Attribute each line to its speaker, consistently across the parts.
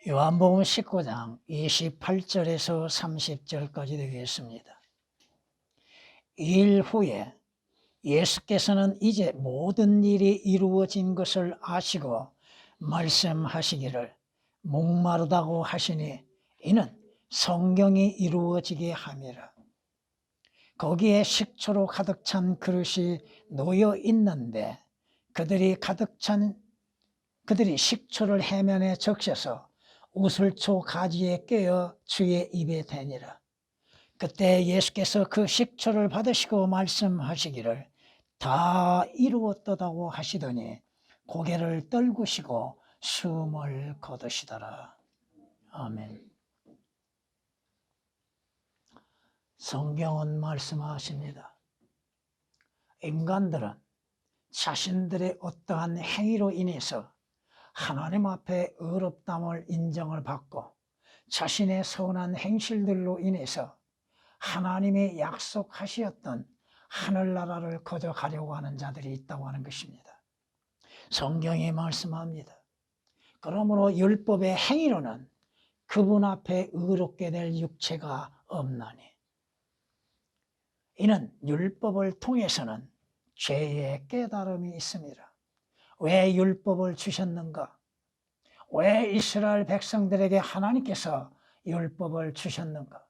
Speaker 1: 요한복음 19장 28절에서 30절까지 되겠습니다. 이 일 후에 예수께서는 이제 모든 일이 이루어진 것을 아시고 말씀하시기를 목마르다고 하시니 이는 성경이 이루어지게 함이라. 거기에 식초로 가득 찬 그릇이 놓여 있는데 그들이 식초를 해면에 적셔서 우슬초 가지에 꿰어 주의 입에 대니라. 그때 예수께서 그 식초를 받으시고 말씀하시기를 다 이루었도다고 하시더니 고개를 떨구시고 숨을 거두시더라. 아멘. 성경은 말씀하십니다. 인간들은 자신들의 어떠한 행위로 인해서 하나님 앞에 의롭다함을 인정을 받고 자신의 선한 행실들로 인해서 하나님이 약속하셨던 하늘나라를 거둬가려고 하는 자들이 있다고 하는 것입니다. 성경이 말씀합니다. 그러므로 율법의 행위로는 그분 앞에 의롭게 될 육체가 없나니 이는 율법을 통해서는 죄의 깨달음이 있습니다. 왜 율법을 주셨는가? 왜 이스라엘 백성들에게 하나님께서 율법을 주셨는가?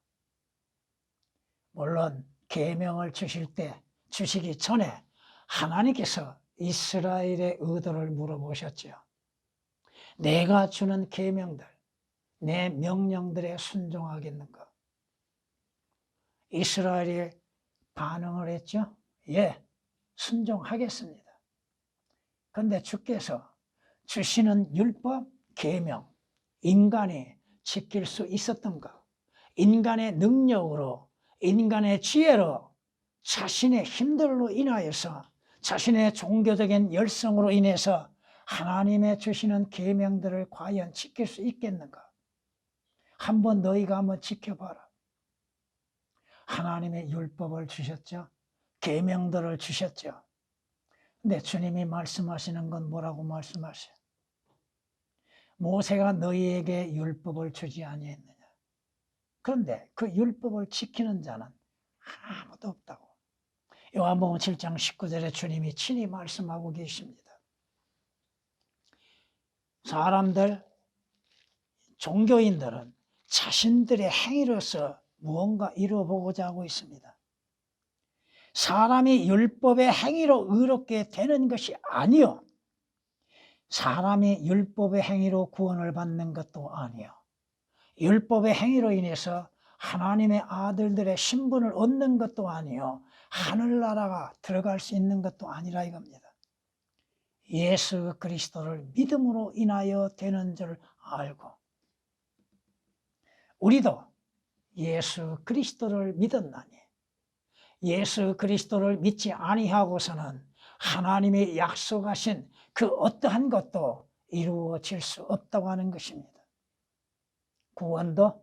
Speaker 1: 물론 계명을 주시기 전에 하나님께서 이스라엘의 의도를 물어보셨죠. 내가 주는 계명들, 내 명령들에 순종하겠는가? 이스라엘이 반응을 했죠. 예, 순종하겠습니다. 그런데 주께서 주시는 율법, 계명, 인간이 지킬 수 있었던가? 인간의 능력으로, 인간의 지혜로, 자신의 힘들로 인하여서, 자신의 종교적인 열성으로 인해서 하나님의 주시는 계명들을 과연 지킬 수 있겠는가? 한번 너희가 한번 지켜봐라. 하나님의 율법을 주셨죠. 계명들을 주셨죠. 근데 주님이 말씀하시는 건 뭐라고 말씀하셔요? 모세가 너희에게 율법을 주지 아니했느냐. 그런데 그 율법을 지키는 자는 아무도 없다고. 요한복음 7장 19절에 주님이 친히 말씀하고 계십니다. 사람들, 종교인들은 자신들의 행위로서 무언가 이루어보고자 하고 있습니다. 사람이 율법의 행위로 의롭게 되는 것이 아니요, 사람이 율법의 행위로 구원을 받는 것도 아니요, 율법의 행위로 인해서 하나님의 아들들의 신분을 얻는 것도 아니요, 하늘나라가 들어갈 수 있는 것도 아니라 이겁니다. 예수 그리스도를 믿음으로 인하여 되는 줄 알고, 우리도 예수 그리스도를 믿었나니 예수 그리스도를 믿지 아니하고서는 하나님이 약속하신 그 어떠한 것도 이루어질 수 없다고 하는 것입니다. 구원도,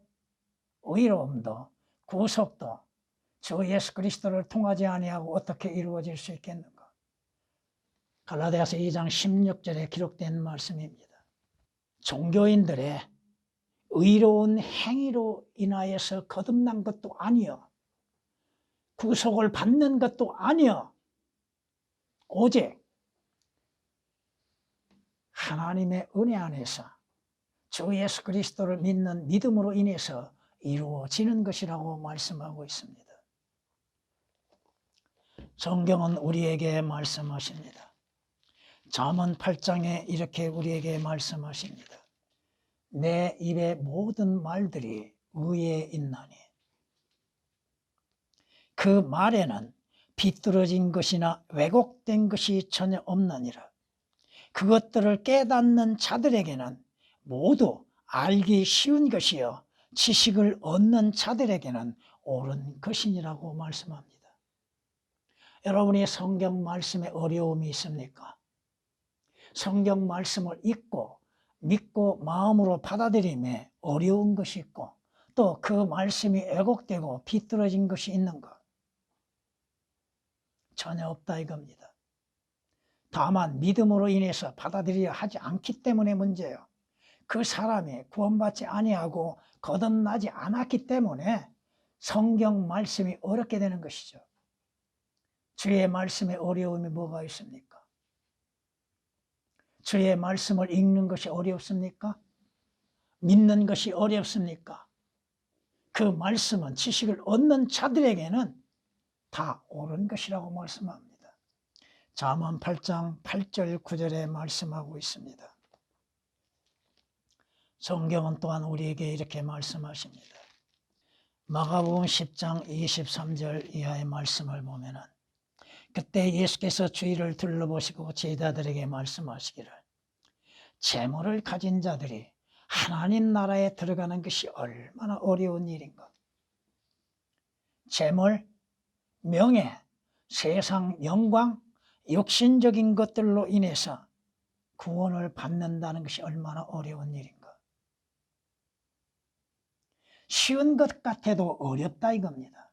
Speaker 1: 의로움도, 구속도 주 예수 그리스도를 통하지 아니하고 어떻게 이루어질 수 있겠는가? 갈라디아서 2장 16절에 기록된 말씀입니다. 종교인들의 의로운 행위로 인하여서 거듭난 것도 아니요, 구속을 받는 것도 아니요, 오직 하나님의 은혜 안에서 주 예수 그리스도를 믿는 믿음으로 인해서 이루어지는 것이라고 말씀하고 있습니다. 성경은 우리에게 말씀하십니다. 잠언 8장에 이렇게 우리에게 말씀하십니다. 내 입의 모든 말들이 의에 있나니 그 말에는 비뚤어진 것이나 왜곡된 것이 전혀 없느니라. 그것들을 깨닫는 자들에게는 모두 알기 쉬운 것이요 지식을 얻는 자들에게는 옳은 것이니라고 말씀합니다. 여러분이 성경 말씀에 어려움이 있습니까? 성경 말씀을 읽고 믿고 마음으로 받아들임에 어려운 것이 있고 또 그 말씀이 왜곡되고 비뚤어진 것이 있는가? 전혀 없다 이겁니다. 다만 믿음으로 인해서 받아들여야 하지 않기 때문에 문제예요. 그 사람이 구원받지 아니하고 거듭나지 않았기 때문에 성경 말씀이 어렵게 되는 것이죠. 주의 말씀에 어려움이 뭐가 있습니까? 주의 말씀을 읽는 것이 어렵습니까? 믿는 것이 어렵습니까? 그 말씀은 지식을 얻는 자들에게는 다 옳은 것이라고 말씀합니다. 잠언 8장 8절 9절에 말씀하고 있습니다. 성경은 또한 우리에게 이렇게 말씀하십니다. 마가복음 10장 23절 이하의 말씀을 보면은 그때 예수께서 주위를 둘러보시고 제자들에게 말씀하시기를 재물을 가진 자들이 하나님 나라에 들어가는 것이 얼마나 어려운 일인가. 재물, 명예, 세상 영광, 육신적인 것들로 인해서 구원을 받는다는 것이 얼마나 어려운 일인가. 쉬운 것 같아도 어렵다 이겁니다.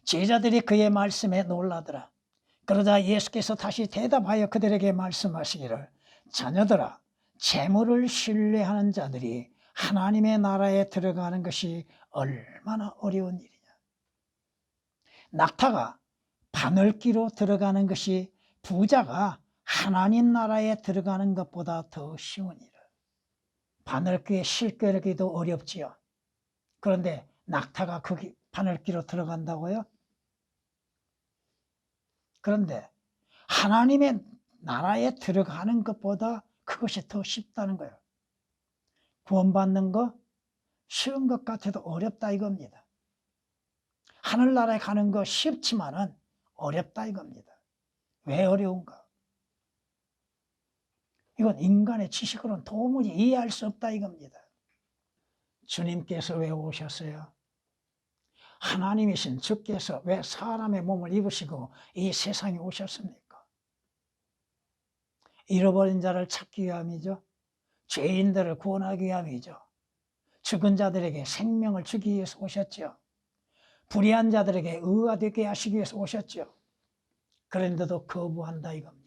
Speaker 1: 제자들이 그의 말씀에 놀라더라. 그러자 예수께서 다시 대답하여 그들에게 말씀하시기를 자녀들아, 재물을 신뢰하는 자들이 하나님의 나라에 들어가는 것이 얼마나 어려운 일이냐. 낙타가 바늘기로 들어가는 것이 부자가 하나님 나라에 들어가는 것보다 더 쉬운 일. 바늘기에 실겨내기도 어렵지요. 그런데 낙타가 거기 바늘기로 들어간다고요? 그런데 하나님의 나라에 들어가는 것보다 그것이 더 쉽다는 거예요. 구원받는 거 쉬운 것 같아도 어렵다 이겁니다. 하늘나라에 가는 거 쉽지만은 어렵다 이겁니다. 왜 어려운가? 이건 인간의 지식으로는 도무지 이해할 수 없다 이겁니다. 주님께서 왜 오셨어요? 하나님이신 주께서 왜 사람의 몸을 입으시고 이 세상에 오셨습니까? 잃어버린 자를 찾기 위함이죠. 죄인들을 구원하기 위함이죠. 죽은 자들에게 생명을 주기 위해서 오셨죠. 불의한 자들에게 의가 되게 하시기 위해서 오셨죠. 그런데도 거부한다 이겁니다.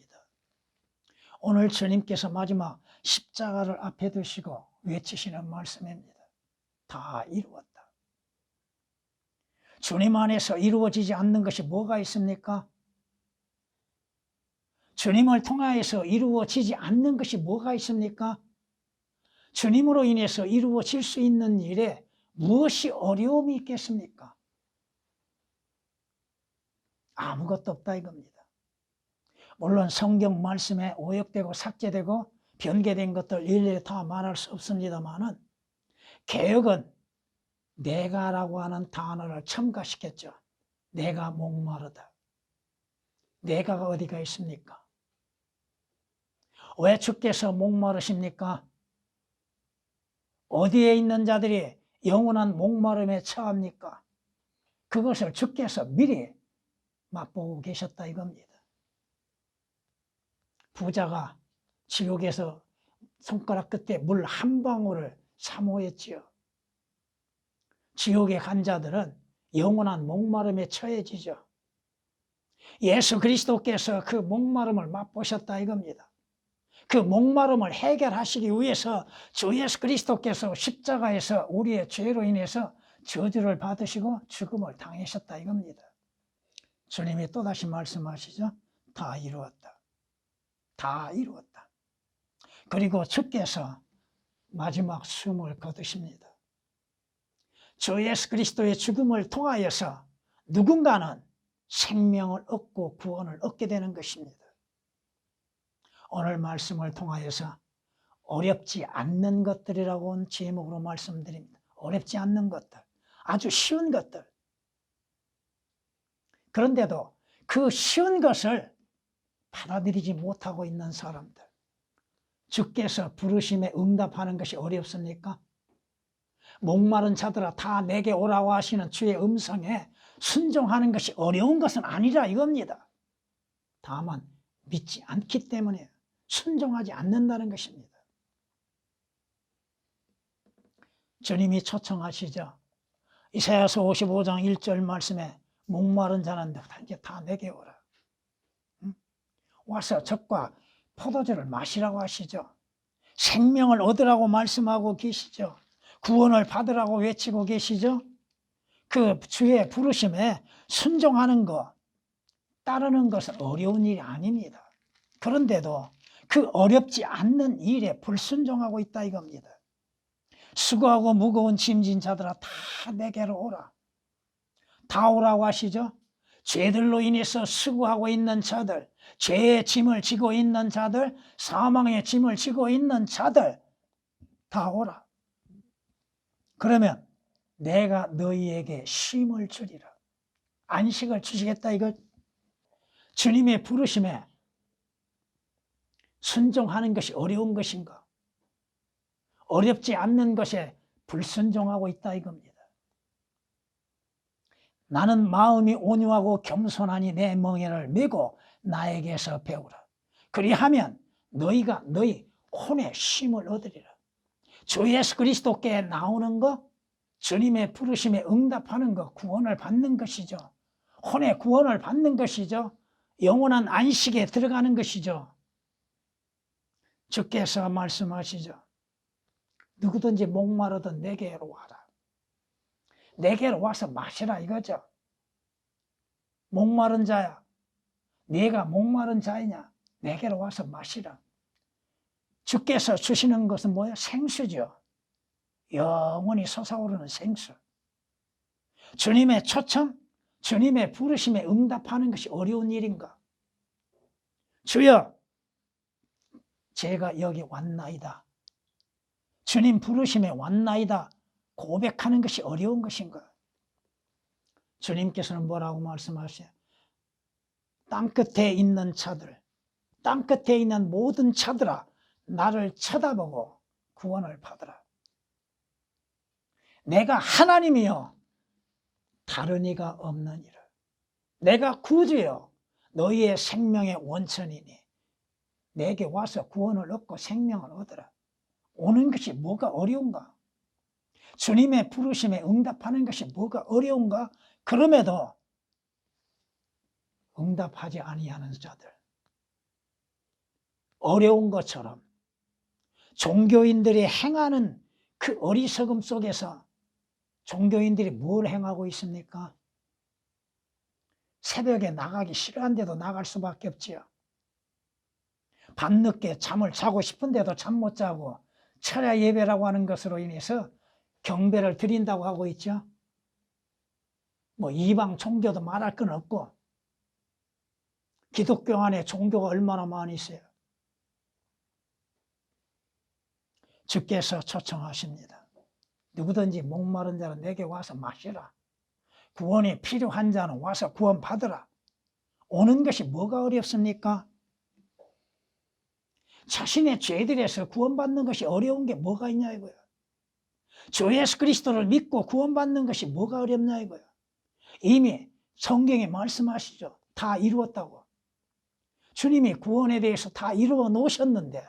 Speaker 1: 오늘 주님께서 마지막 십자가를 앞에 두시고 외치시는 말씀입니다. 다 이루었다. 주님 안에서 이루어지지 않는 것이 뭐가 있습니까? 주님을 통하여서 이루어지지 않는 것이 뭐가 있습니까? 주님으로 인해서 이루어질 수 있는 일에 무엇이 어려움이 있겠습니까? 아무것도 없다 이겁니다. 물론 성경 말씀에 오역되고 삭제되고 변개된 것들 일일이 다 말할 수 없습니다만은 개역은 내가라고 하는 단어를 첨가시켰죠. 내가 목마르다. 내가가 어디가 있습니까? 왜 주께서 목마르십니까? 어디에 있는 자들이 영원한 목마름에 처합니까? 그것을 주께서 미리 맛보고 계셨다 이겁니다. 부자가 지옥에서 손가락 끝에 물 한 방울을 사모했지요. 지옥에 간 자들은 영원한 목마름에 처해지죠. 예수 그리스도께서 그 목마름을 맛보셨다 이겁니다. 그 목마름을 해결하시기 위해서 주 예수 그리스도께서 십자가에서 우리의 죄로 인해서 저주를 받으시고 죽음을 당하셨다 이겁니다. 주님이 또다시 말씀하시죠. 다 이루었다. 다 이루었다. 그리고 주께서 마지막 숨을 거두십니다. 주 예수 그리스도의 죽음을 통하여서 누군가는 생명을 얻고 구원을 얻게 되는 것입니다. 오늘 말씀을 통하여서 어렵지 않는 것들이라고 제목으로 말씀드립니다. 어렵지 않는 것들, 아주 쉬운 것들. 그런데도 그 쉬운 것을 받아들이지 못하고 있는 사람들, 주께서 부르심에 응답하는 것이 어렵습니까? 목마른 자들아 다 내게 오라고 하시는 주의 음성에 순종하는 것이 어려운 것은 아니라 이겁니다. 다만 믿지 않기 때문에 순종하지 않는다는 것입니다. 주님이 초청하시죠. 이사야서 55장 1절 말씀에 목마른 자는 이제 다 내게 오라. 와서 젖과 포도주를 마시라고 하시죠. 생명을 얻으라고 말씀하고 계시죠. 구원을 받으라고 외치고 계시죠. 그 주의 부르심에 순종하는 것, 따르는 것은 어려운 일이 아닙니다. 그런데도 그 어렵지 않는 일에 불순종하고 있다 이겁니다. 수고하고 무거운 짐진 자들아 다 내게로 오라. 다 오라고 하시죠. 죄들로 인해서 수고하고 있는 자들, 죄의 짐을 지고 있는 자들, 사망의 짐을 지고 있는 자들 다 오라. 그러면 내가 너희에게 쉼을 주리라. 안식을 주시겠다 이거. 주님의 부르심에 순종하는 것이 어려운 것인가? 어렵지 않는 것에 불순종하고 있다 이겁니다. 나는 마음이 온유하고 겸손하니 내 멍에를 메고 나에게서 배우라. 그리하면 너희가 너희 혼의 쉼을 얻으리라. 주 예수 그리스도께 나오는 것, 주님의 부르심에 응답하는 것, 구원을 받는 것이죠. 혼의 구원을 받는 것이죠. 영원한 안식에 들어가는 것이죠. 주께서 말씀하시죠. 누구든지 목마르든 내게로 와라. 내게로 와서 마시라 이거죠. 목마른 자야, 네가 목마른 자이냐? 내게로 와서 마시라. 주께서 주시는 것은 뭐야? 생수죠. 영원히 솟아오르는 생수. 주님의 초청, 주님의 부르심에 응답하는 것이 어려운 일인가? 주여, 제가 여기 왔나이다. 주님 부르심에 왔나이다. 고백하는 것이 어려운 것인가? 주님께서는 뭐라고 말씀하세요? 땅끝에 있는 자들, 땅끝에 있는 모든 자들아, 나를 쳐다보고 구원을 받으라. 내가 하나님이요 다른 이가 없느니라. 내가 구주요 너희의 생명의 원천이니 내게 와서 구원을 얻고 생명을 얻으라. 오는 것이 뭐가 어려운가? 주님의 부르심에 응답하는 것이 뭐가 어려운가? 그럼에도 응답하지 아니하는 자들, 어려운 것처럼 종교인들이 행하는 그 어리석음 속에서 종교인들이 뭘 행하고 있습니까? 새벽에 나가기 싫어한데도 나갈 수밖에 없지요. 밤늦게 잠을 자고 싶은데도 잠 못 자고 철야 예배라고 하는 것으로 인해서 경배를 드린다고 하고 있죠. 뭐 이방 종교도 말할 건 없고 기독교 안에 종교가 얼마나 많이 있어요. 주께서 초청하십니다. 누구든지 목마른 자는 내게 와서 마시라. 구원이 필요한 자는 와서 구원 받으라. 오는 것이 뭐가 어렵습니까? 자신의 죄들에서 구원받는 것이 어려운 게 뭐가 있냐 이거야. 주 예수 그리스도를 믿고 구원받는 것이 뭐가 어렵냐 이거야. 이미 성경에 말씀하시죠. 다 이루었다고. 주님이 구원에 대해서 다 이루어 놓으셨는데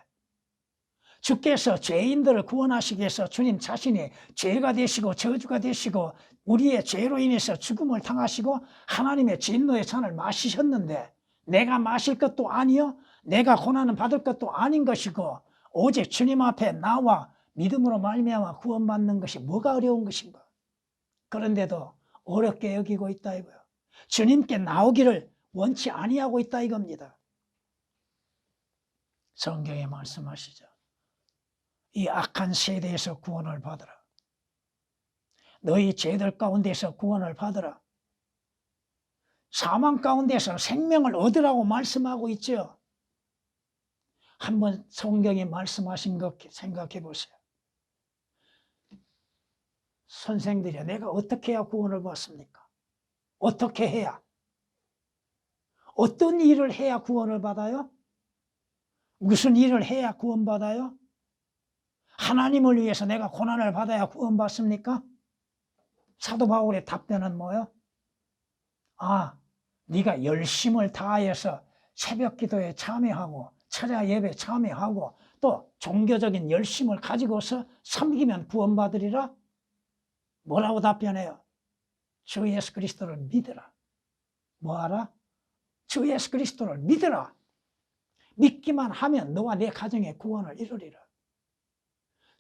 Speaker 1: 주께서 죄인들을 구원하시기 위해서 주님 자신이 죄가 되시고 저주가 되시고 우리의 죄로 인해서 죽음을 당하시고 하나님의 진노의 잔을 마시셨는데 내가 마실 것도 아니요 내가 고난을 받을 것도 아닌 것이고 오직 주님 앞에 나와 믿음으로 말미암아 구원받는 것이 뭐가 어려운 것인가? 그런데도 어렵게 여기고 있다 이거예요. 주님께 나오기를 원치 아니하고 있다 이겁니다. 성경에 말씀하시죠. 이 악한 세대에서 구원을 받으라. 너희 죄들 가운데서 구원을 받으라. 사망 가운데서 생명을 얻으라고 말씀하고 있죠. 한번 성경에 말씀하신 것 생각해 보세요. 선생들이야, 내가 어떻게 해야 구원을 받습니까? 어떻게 해야? 어떤 일을 해야 구원을 받아요? 무슨 일을 해야 구원받아요? 하나님을 위해서 내가 고난을 받아야 구원받습니까? 사도 바울의 답변은 뭐예요? 아, 네가 열심을 다하여서 새벽 기도에 참여하고 철야 예배 참여하고 또 종교적인 열심을 가지고서 섬기면 구원받으리라? 뭐라고 답변해요? 주 예수 그리스도를 믿으라. 뭐하라? 주 예수 그리스도를 믿으라. 믿기만 하면 너와 내 가정의 구원을 이루리라.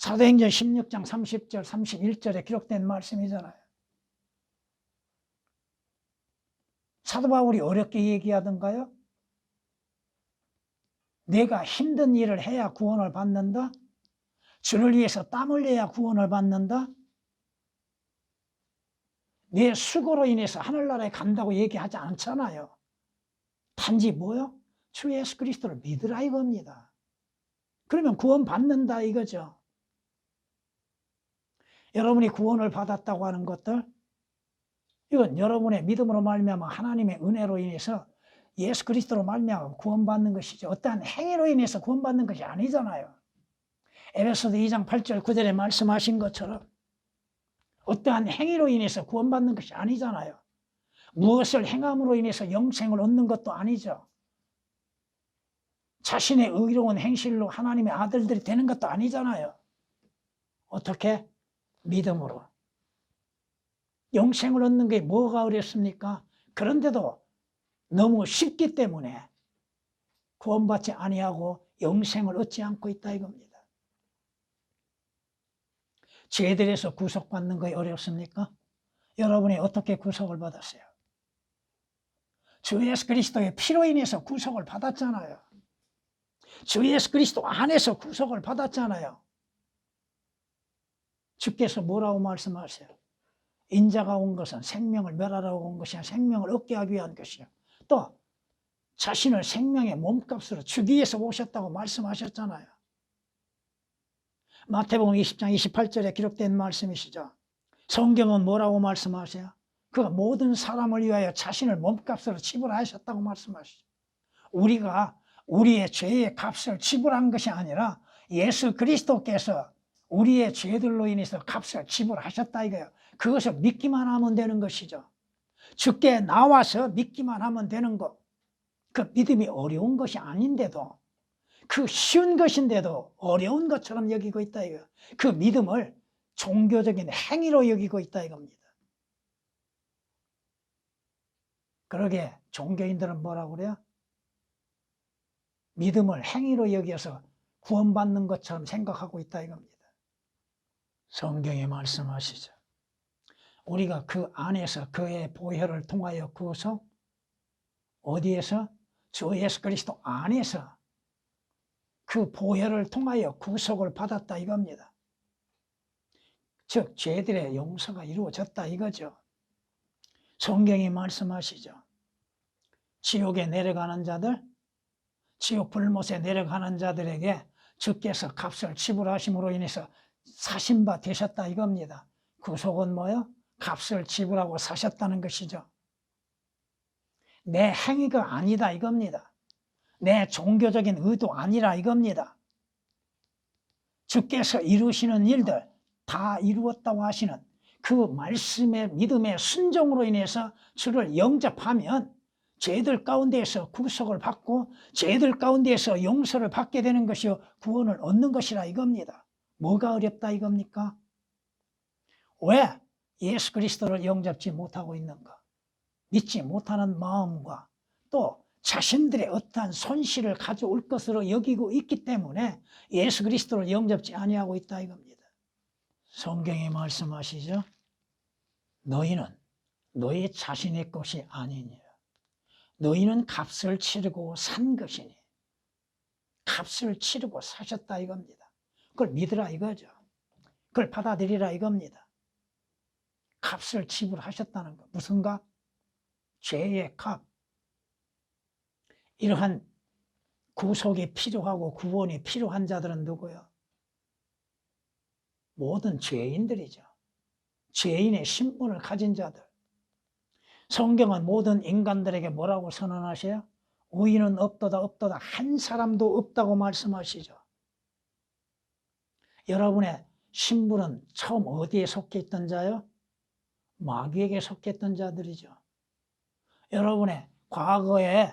Speaker 1: 사도행전 16장 30절 31절에 기록된 말씀이잖아요. 사도 바울이 어렵게 얘기하던가요? 내가 힘든 일을 해야 구원을 받는다? 주를 위해서 땀 흘려야 구원을 받는다? 내 수고로 인해서 하늘나라에 간다고 얘기하지 않잖아요. 단지 뭐요? 주 예수 그리스도를 믿으라 이겁니다. 그러면 구원 받는다 이거죠. 여러분이 구원을 받았다고 하는 것들, 이건 여러분의 믿음으로 말미암아 하나님의 은혜로 인해서 예수 그리스도로 말미암아 구원받는 것이죠. 어떠한 행위로 인해서 구원받는 것이 아니잖아요. 에베소서 2장 8절 9절에 말씀하신 것처럼 어떠한 행위로 인해서 구원받는 것이 아니잖아요. 무엇을 행함으로 인해서 영생을 얻는 것도 아니죠. 자신의 의로운 행실로 하나님의 아들들이 되는 것도 아니잖아요. 어떻게? 믿음으로. 영생을 얻는 게 뭐가 어렵습니까? 그런데도 너무 쉽기 때문에 구원받지 아니하고 영생을 얻지 않고 있다 이겁니다. 죄들에서 구속받는 게 어렵습니까? 여러분이 어떻게 구속을 받았어요? 주 예수 그리스도의 피로 인해서 구속을 받았잖아요. 주 예수 그리스도 안에서 구속을 받았잖아요. 주께서 뭐라고 말씀하세요? 인자가 온 것은 생명을 멸하라고 온 것이 아니라 생명을 얻게 하기 위한 것이요. 또 자신을 생명의 몸값으로 주기 위해서 오셨다고 말씀하셨잖아요. 마태복음 20장 28절에 기록된 말씀이시죠. 성경은 뭐라고 말씀하세요? 그가 모든 사람을 위하여 자신을 몸값으로 지불하셨다고 말씀하시죠. 우리가 우리의 죄의 값을 지불한 것이 아니라 예수 그리스도께서 우리의 죄들로 인해서 값을 지불하셨다 이거예요. 그것을 믿기만 하면 되는 것이죠. 주께 나와서 믿기만 하면 되는 것. 그 믿음이 어려운 것이 아닌데도, 그 쉬운 것인데도 어려운 것처럼 여기고 있다 이거예요. 그 믿음을 종교적인 행위로 여기고 있다 이겁니다. 그러게 종교인들은 뭐라고 그래요? 믿음을 행위로 여겨서 구원받는 것처럼 생각하고 있다 이겁니다. 성경에 말씀하시죠. 우리가 그 안에서 그의 보혈을 통하여 구속, 어디에서? 주 예수 그리스도 안에서 그 보혈을 통하여 구속을 받았다 이겁니다. 즉 죄들의 용서가 이루어졌다 이거죠. 성경이 말씀하시죠. 지옥에 내려가는 자들, 지옥 불못에 내려가는 자들에게 주께서 값을 지불하심으로 인해서 사신 바 되셨다 이겁니다. 구속은 뭐요? 값을 지불하고 사셨다는 것이죠. 내 행위가 아니다 이겁니다. 내 종교적인 의도 아니라 이겁니다. 주께서 이루시는 일들 다 이루었다고 하시는 그 말씀의 믿음의 순종으로 인해서 주를 영접하면 죄들 가운데에서 구속을 받고 죄들 가운데에서 용서를 받게 되는 것이요 구원을 얻는 것이라 이겁니다. 뭐가 어렵다 이겁니까? 왜 예수 그리스도를 영접지 못하고 있는가? 믿지 못하는 마음과 또 자신들의 어떠한 손실을 가져올 것으로 여기고 있기 때문에 예수 그리스도를 영접지 아니하고 있다 이겁니다. 성경에 말씀하시죠. 너희는 너희 자신의 것이 아니니라. 너희는 값을 치르고 산 것이니. 값을 치르고 사셨다 이겁니다. 그걸 믿으라 이거죠. 그걸 받아들이라 이겁니다. 값을 지불하셨다는 거. 무슨 값? 죄의 값. 이러한 구속이 필요하고 구원이 필요한 자들은 누구요? 모든 죄인들이죠. 죄인의 신분을 가진 자들. 성경은 모든 인간들에게 뭐라고 선언하셔요? 의인은 없도다 없도다 한 사람도 없다고 말씀하시죠. 여러분의 신분은 처음 어디에 속해 있던 자요? 마귀에게 속했던 자들이죠. 여러분의 과거에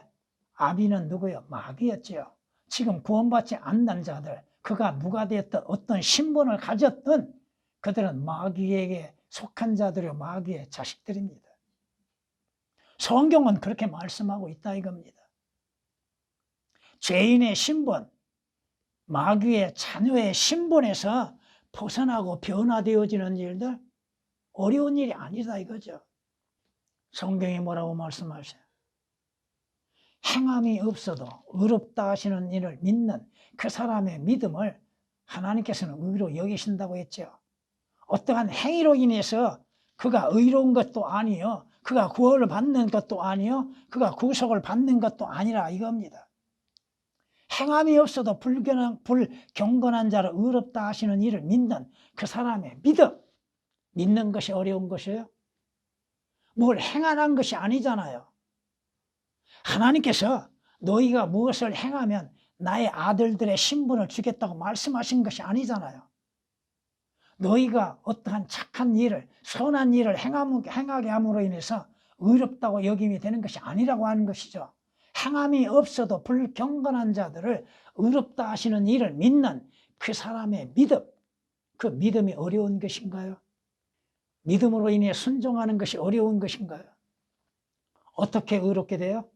Speaker 1: 아비는 누구요? 마귀였죠. 지금 구원받지 않는 자들, 그가 누가 되었든 어떤 신분을 가졌든 그들은 마귀에게 속한 자들이요 마귀의 자식들입니다. 성경은 그렇게 말씀하고 있다 이겁니다. 죄인의 신분, 마귀의 자녀의 신분에서 벗어나고 변화되어지는 일들 어려운 일이 아니다 이거죠. 성경이 뭐라고 말씀하셔요? 행함이 없어도 의롭다 하시는 일을 믿는 그 사람의 믿음을 하나님께서는 의로 여기신다고 했죠. 어떠한 행위로 인해서 그가 의로운 것도 아니요, 그가 구원을 받는 것도 아니요, 그가 구속을 받는 것도 아니라 이겁니다. 행함이 없어도 불경건한 자를 의롭다 하시는 일을 믿는 그 사람의 믿음, 믿는 것이 어려운 것이에요. 뭘 행하는 것이 아니잖아요. 하나님께서 너희가 무엇을 행하면 나의 아들들의 신분을 주겠다고 말씀하신 것이 아니잖아요. 너희가 어떠한 착한 일을, 선한 일을 행하게 함으로 인해서 의롭다고 여김이 되는 것이 아니라고 하는 것이죠. 행함이 없어도 불경건한 자들을 의롭다 하시는 일을 믿는 그 사람의 믿음, 그 믿음이 어려운 것인가요? 믿음으로 인해 순종하는 것이 어려운 것인가요? 어떻게 의롭게 돼요?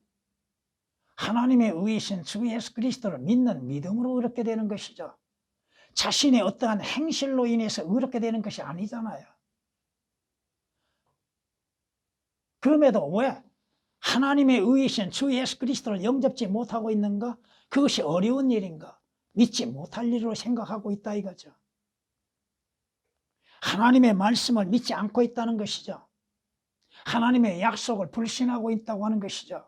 Speaker 1: 하나님의 의이신 주 예수 그리스도를 믿는 믿음으로 의롭게 되는 것이죠. 자신의 어떠한 행실로 인해서 의롭게 되는 것이 아니잖아요. 그럼에도 왜 하나님의 의이신 주 예수 그리스도를 영접지 못하고 있는가? 그것이 어려운 일인가? 믿지 못할 일로 생각하고 있다 이거죠. 하나님의 말씀을 믿지 않고 있다는 것이죠. 하나님의 약속을 불신하고 있다고 하는 것이죠.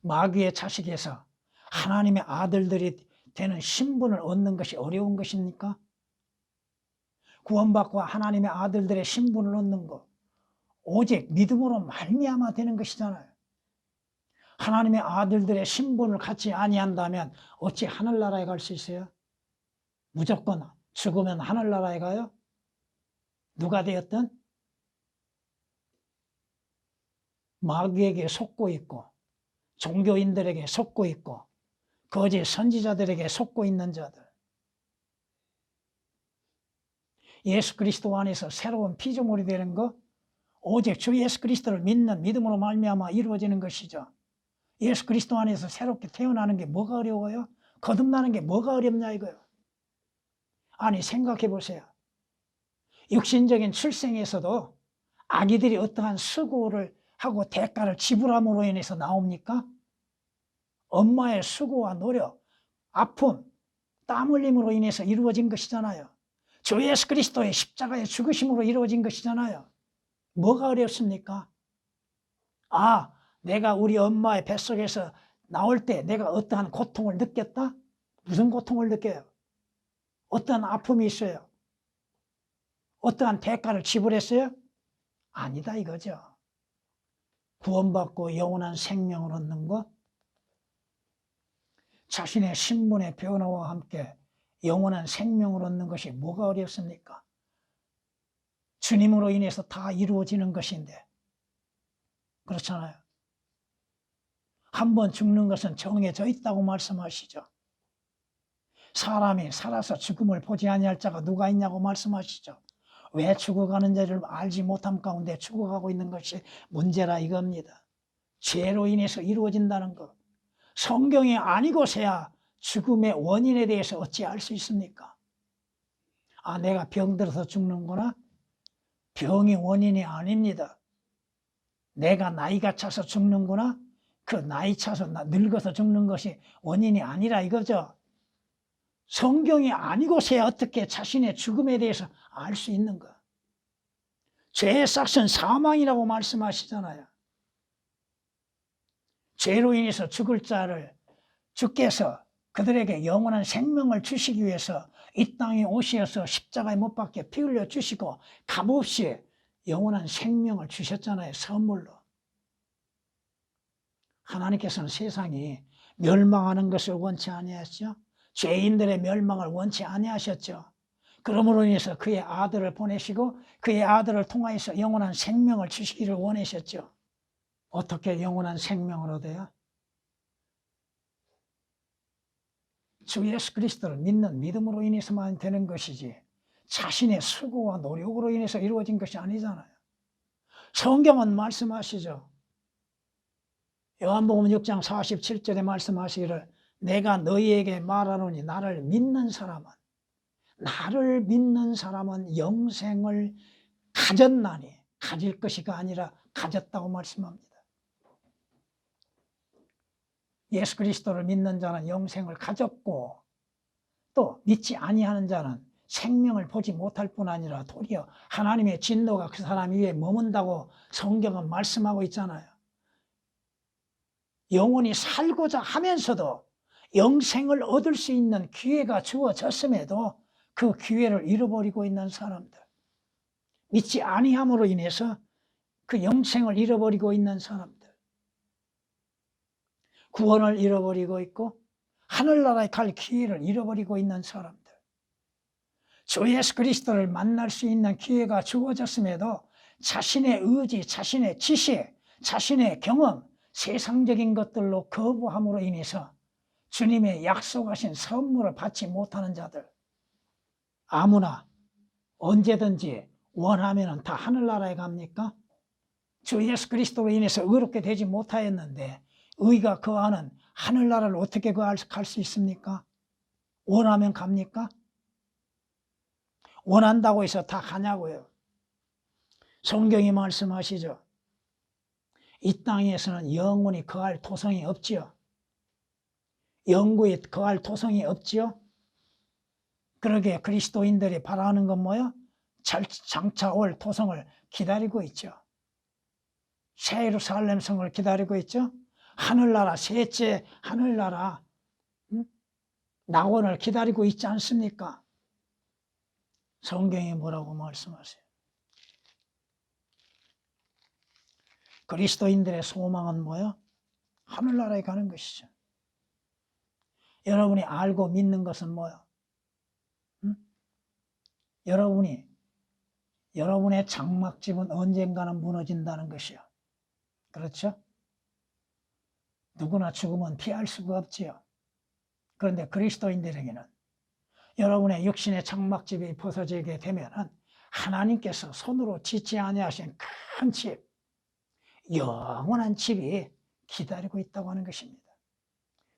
Speaker 1: 마귀의 자식에서 하나님의 아들들이 되는 신분을 얻는 것이 어려운 것입니까? 구원받고 하나님의 아들들의 신분을 얻는 것, 오직 믿음으로 말미암아 되는 것이잖아요. 하나님의 아들들의 신분을 갖지 아니한다면 어찌 하늘나라에 갈 수 있어요? 무조건 죽으면 하늘나라에 가요? 누가 되었든 마귀에게 속고 있고 종교인들에게 속고 있고 거짓 선지자들에게 속고 있는 자들, 예수 그리스도 안에서 새로운 피조물이 되는 것, 오직 주 예수 그리스도를 믿는 믿음으로 말미암아 이루어지는 것이죠. 예수 그리스도 안에서 새롭게 태어나는 게 뭐가 어려워요? 거듭나는 게 뭐가 어렵냐 이거요. 아니 생각해 보세요. 육신적인 출생에서도 아기들이 어떠한 수고를 하고 대가를 지불함으로 인해서 나옵니까? 엄마의 수고와 노력, 아픔, 땀 흘림으로 인해서 이루어진 것이잖아요. 주 예수 그리스도의 십자가의 죽으심으로 이루어진 것이잖아요. 뭐가 어렵습니까? 아, 내가 우리 엄마의 뱃속에서 나올 때 내가 어떠한 고통을 느꼈다? 무슨 고통을 느껴요? 어떠한 아픔이 있어요? 어떠한 대가를 지불했어요? 아니다 이거죠. 구원받고 영원한 생명을 얻는 것, 자신의 신분의 변화와 함께 영원한 생명을 얻는 것이 뭐가 어렵습니까? 주님으로 인해서 다 이루어지는 것인데, 그렇잖아요. 한번 죽는 것은 정해져 있다고 말씀하시죠. 사람이 살아서 죽음을 보지 아니할 자가 누가 있냐고 말씀하시죠. 왜 죽어가는 자를 알지 못함 가운데 죽어가고 있는 것이 문제라 이겁니다. 죄로 인해서 이루어진다는 것. 성경이 아니고서야 죽음의 원인에 대해서 어찌 알 수 있습니까? 아, 내가 병들어서 죽는구나? 병이 원인이 아닙니다. 내가 나이가 차서 죽는구나? 그 나이 차서 늙어서 죽는 것이 원인이 아니라 이거죠. 성경이 아니고서야 어떻게 자신의 죽음에 대해서 알 수 있는가? 죄의 삭은 사망이라고 말씀하시잖아요. 죄로 인해서 죽을 자를 주께서 그들에게 영원한 생명을 주시기 위해서 이 땅에 오셔서 십자가에 못 박혀 피 흘려 주시고 값없이 영원한 생명을 주셨잖아요. 선물로. 하나님께서는 세상이 멸망하는 것을 원치 아니하셨죠. 죄인들의 멸망을 원치 아니하셨죠. 그러므로 인해서 그의 아들을 보내시고 그의 아들을 통하여서 영원한 생명을 주시기를 원하셨죠. 어떻게 영원한 생명을 얻어요? 주 예수 그리스도를 믿는 믿음으로 인해서만 되는 것이지 자신의 수고와 노력으로 인해서 이루어진 것이 아니잖아요. 성경은 말씀하시죠. 요한복음 6장 47절에 말씀하시기를 내가 너희에게 말하노니 나를 믿는 사람은 나를 믿는 사람은 영생을 가졌나니, 가질 것이가 아니라 가졌다고 말씀합니다. 예수 그리스도를 믿는 자는 영생을 가졌고, 또 믿지 아니하는 자는 생명을 보지 못할 뿐 아니라 도리어 하나님의 진노가 그 사람 위에 머문다고 성경은 말씀하고 있잖아요. 영원히 살고자 하면서도 영생을 얻을 수 있는 기회가 주어졌음에도 그 기회를 잃어버리고 있는 사람들, 믿지 아니함으로 인해서 그 영생을 잃어버리고 있는 사람들, 구원을 잃어버리고 있고 하늘나라에 갈 기회를 잃어버리고 있는 사람들, 주 예수 그리스도를 만날 수 있는 기회가 주어졌음에도 자신의 의지, 자신의 지식, 자신의 경험, 세상적인 것들로 거부함으로 인해서 주님의 약속하신 선물을 받지 못하는 자들, 아무나 언제든지 원하면 다 하늘나라에 갑니까? 주 예수 그리스도로 인해서 의롭게 되지 못하였는데 의가 거하는 하늘나라를 어떻게 갈 수 있습니까? 원하면 갑니까? 원한다고 해서 다 가냐고요. 성경이 말씀하시죠. 이 땅에서는 영원히 거할 토성이 없지요. 영구에 거할 토성이 없지요. 그러게 그리스도인들이 바라는 건 뭐요? 장차 올 토성을 기다리고 있죠. 새 예루살렘 성을 기다리고 있죠. 하늘나라, 셋째 하늘나라, 낙원을 기다리고 있지 않습니까? 성경이 뭐라고 말씀하세요? 그리스도인들의 소망은 뭐요? 하늘나라에 가는 것이죠. 여러분이 알고 믿는 것은 뭐요? 여러분의 장막집은 언젠가는 무너진다는 것이요. 그렇죠? 누구나 죽으면 피할 수가 없지요. 그런데 그리스도인들에게는 여러분의 육신의 장막집이 벗어지게 되면은 하나님께서 손으로 짓지 아니하신 큰 집, 영원한 집이 기다리고 있다고 하는 것입니다.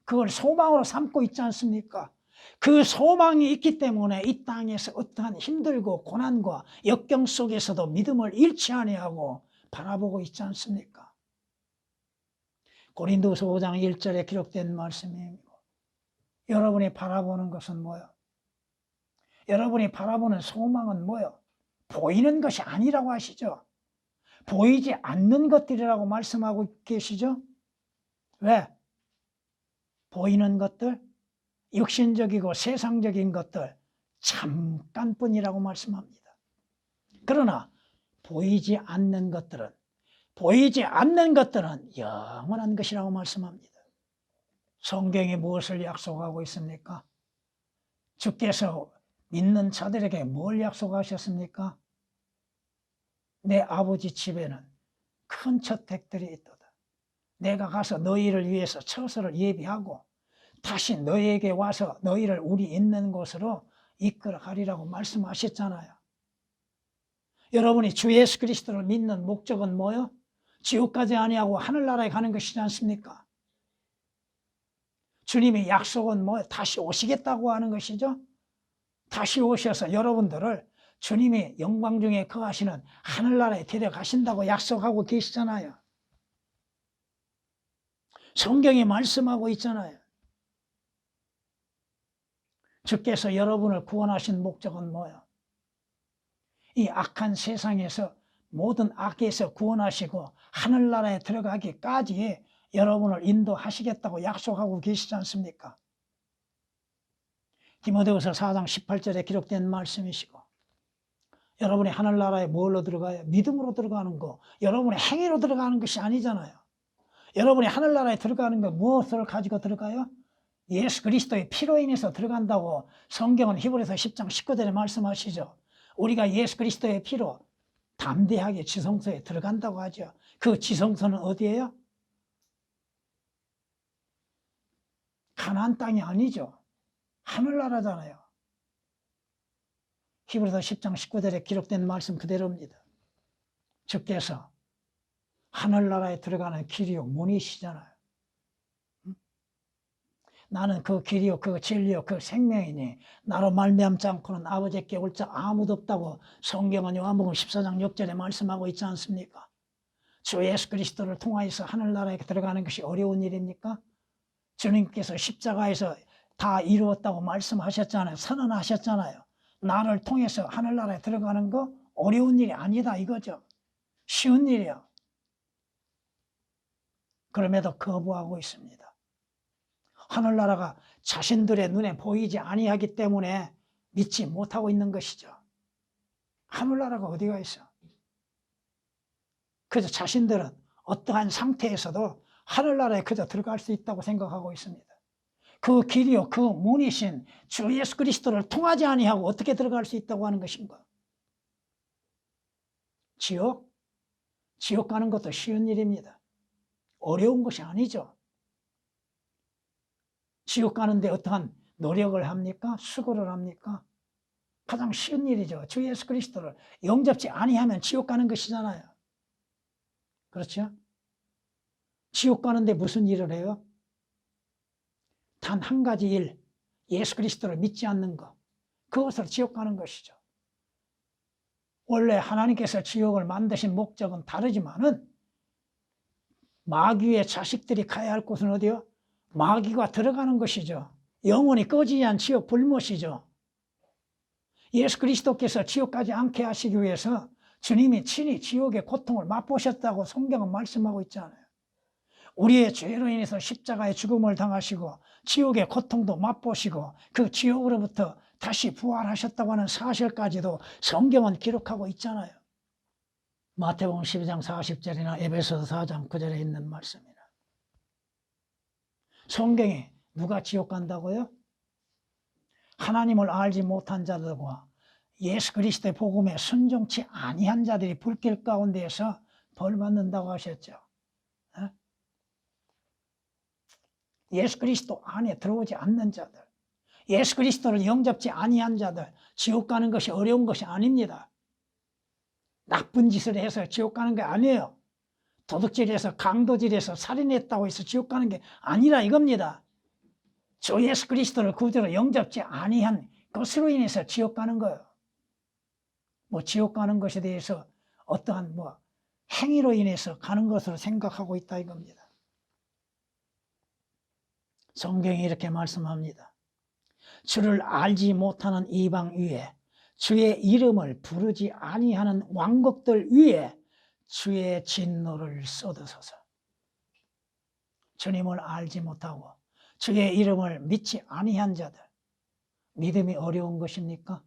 Speaker 1: 그걸 소망으로 삼고 있지 않습니까? 그 소망이 있기 때문에 이 땅에서 어떠한 힘들고 고난과 역경 속에서도 믿음을 잃지 아니하고 바라보고 있지 않습니까? 고린도서 5장 1절에 기록된 말씀이고, 여러분이 바라보는 것은 뭐예요? 여러분이 바라보는 소망은 뭐예요? 보이는 것이 아니라고 하시죠. 보이지 않는 것들이라고 말씀하고 계시죠. 왜? 보이는 것들, 육신적이고 세상적인 것들 잠깐뿐이라고 말씀합니다. 그러나 보이지 않는 것들은 영원한 것이라고 말씀합니다. 성경이 무엇을 약속하고 있습니까? 주께서 믿는 자들에게 뭘 약속하셨습니까? 내 아버지 집에는 큰 저택들이 있도다. 내가 가서 너희를 위해서 처소를 예비하고 다시 너희에게 와서 너희를 우리 있는 곳으로 이끌어 가리라고 말씀하셨잖아요. 여러분이 주 예수 그리스도를 믿는 목적은 뭐요? 지옥 가지 아니하고 하늘나라에 가는 것이지 않습니까? 주님의 약속은 뭐 다시 오시겠다고 하는 것이죠. 다시 오셔서 여러분들을 주님이 영광 중에 거하시는 하늘나라에 데려가신다고 약속하고 계시잖아요. 성경이 말씀하고 있잖아요. 주께서 여러분을 구원하신 목적은 뭐예요? 이 악한 세상에서 모든 악에서 구원하시고 하늘나라에 들어가기까지 여러분을 인도하시겠다고 약속하고 계시지 않습니까? 디모데후서 4장 18절에 기록된 말씀이시고, 여러분이 하늘나라에 뭘로 들어가요? 믿음으로 들어가는 거, 여러분의 행위로 들어가는 것이 아니잖아요. 여러분이 하늘나라에 들어가는 거 무엇을 가지고 들어가요? 예수 그리스도의 피로 인해서 들어간다고 성경은 히브리서 10장 19절에 말씀하시죠. 우리가 예수 그리스도의 피로 담대하게 지성소에 들어간다고 하죠. 그 지성소는 어디예요? 가나안 땅이 아니죠. 하늘나라잖아요. 히브리서 10장 19절에 기록된 말씀 그대로입니다. 주께서 하늘나라에 들어가는 길이요 문이시잖아요. 나는 그 길이요 그 진리요 그 생명이니 나로 말미암지 않고는 아버지께 올 자 아무도 없다고 성경은 요한복음 14장 6절에 말씀하고 있지 않습니까? 주 예수 그리스도를 통하여서 하늘나라에 들어가는 것이 어려운 일입니까? 주님께서 십자가에서 다 이루었다고 말씀하셨잖아요. 선언하셨잖아요. 나를 통해서 하늘나라에 들어가는 거 어려운 일이 아니다 이거죠. 쉬운 일이야. 그럼에도 거부하고 있습니다. 하늘나라가 자신들의 눈에 보이지 아니하기 때문에 믿지 못하고 있는 것이죠. 하늘나라가 어디가 있어? 그래서 자신들은 어떠한 상태에서도 하늘나라에 그저 들어갈 수 있다고 생각하고 있습니다. 그 길이요 그 문이신 주 예수 그리스도를 통하지 아니하고 어떻게 들어갈 수 있다고 하는 것인가? 지옥? 지옥 가는 것도 쉬운 일입니다. 어려운 것이 아니죠. 지옥 가는데 어떠한 노력을 합니까? 수고를 합니까? 가장 쉬운 일이죠. 주 예수 그리스도를 영접지 아니하면 지옥 가는 것이잖아요. 그렇죠? 지옥 가는데 무슨 일을 해요? 단 한 가지 일, 예수 그리스도를 믿지 않는 것. 그것으로 지옥 가는 것이죠. 원래 하나님께서 지옥을 만드신 목적은 다르지만은 마귀의 자식들이 가야 할 곳은 어디요? 마귀가 들어가는 것이죠. 영원히 꺼지지 않은 지옥 불못이죠. 예수 그리스도께서 지옥 가지 않게 하시기 위해서 주님이 친히 지옥의 고통을 맛보셨다고 성경은 말씀하고 있잖아요. 우리의 죄로 인해서 십자가의 죽음을 당하시고 지옥의 고통도 맛보시고 그 지옥으로부터 다시 부활하셨다고 하는 사실까지도 성경은 기록하고 있잖아요. 마태복음 12장 40절이나 에베소서 4장 9절에 있는 말씀이나. 성경에 누가 지옥 간다고요? 하나님을 알지 못한 자들과 예수 그리스도의 복음에 순종치 아니한 자들이 불길 가운데에서 벌 받는다고 하셨죠. 예수 그리스도 안에 들어오지 않는 자들, 예수 그리스도를 영접지 아니한 자들, 지옥 가는 것이 어려운 것이 아닙니다. 나쁜 짓을 해서 지옥 가는 게 아니에요. 도둑질해서 강도질해서 살인했다고 해서 지옥 가는 게 아니라 이겁니다. 주 예수 그리스도를 구주로 영접지 아니한 것으로 인해서 지옥 가는 거예요. 뭐 지옥 가는 것에 대해서 어떠한 뭐 행위로 인해서 가는 것으로 생각하고 있다 이겁니다. 성경이 이렇게 말씀합니다. 주를 알지 못하는 이방 위에 주의 이름을 부르지 아니하는 왕국들 위에 주의 진노를 쏟으소서. 주님을 알지 못하고 주의 이름을 믿지 아니한 자들, 믿음이 어려운 것입니까?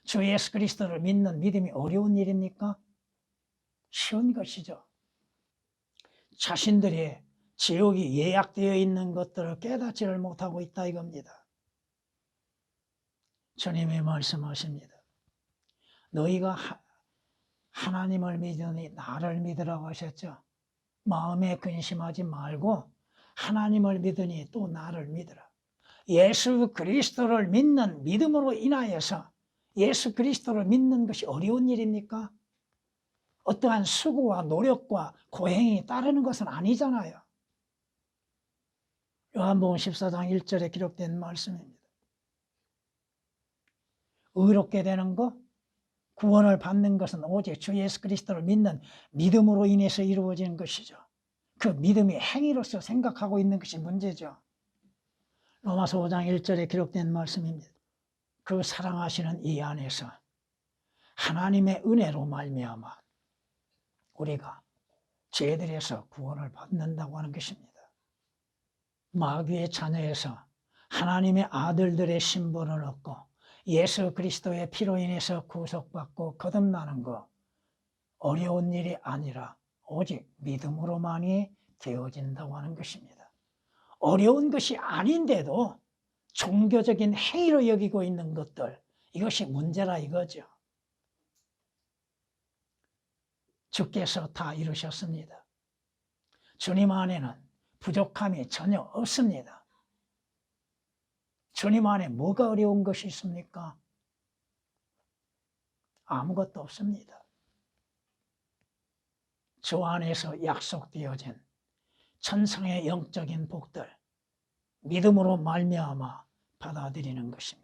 Speaker 1: 주 예수 그리스도를 믿는 믿음이 어려운 일입니까? 쉬운 것이죠. 자신들이 지옥이 예약되어 있는 것들을 깨닫지를 못하고 있다 이겁니다. 주님이 말씀하십니다. 너희가 하나님을 믿으니 나를 믿으라고 하셨죠. 마음에 근심하지 말고 하나님을 믿으니 또 나를 믿으라. 예수 그리스도를 믿는 믿음으로 인하여서 예수 그리스도를 믿는 것이 어려운 일입니까? 어떠한 수고와 노력과 고행이 따르는 것은 아니잖아요. 요한복음 14장 1절에 기록된 말씀입니다. 의롭게 되는 것, 구원을 받는 것은 오직 주 예수 그리스도를 믿는 믿음으로 인해서 이루어지는 것이죠. 그 믿음이 행위로서 생각하고 있는 것이 문제죠. 로마서 5장 1절에 기록된 말씀입니다. 그 사랑하시는 이 안에서 하나님의 은혜로 말미암아 우리가 죄들에서 구원을 받는다고 하는 것입니다. 마귀의 자녀에서 하나님의 아들들의 신분을 얻고 예수 그리스도의 피로 인해서 구속받고 거듭나는 것 어려운 일이 아니라 오직 믿음으로만이 되어진다고 하는 것입니다. 어려운 것이 아닌데도 종교적인 행위로 여기고 있는 것들, 이것이 문제라 이거죠. 주께서 다 이루셨습니다. 주님 안에는 부족함이 전혀 없습니다. 주님 안에 뭐가 어려운 것이 있습니까? 아무것도 없습니다. 주 안에서 약속되어진 천상의 영적인 복들, 믿음으로 말미암아 받아들이는 것입니다.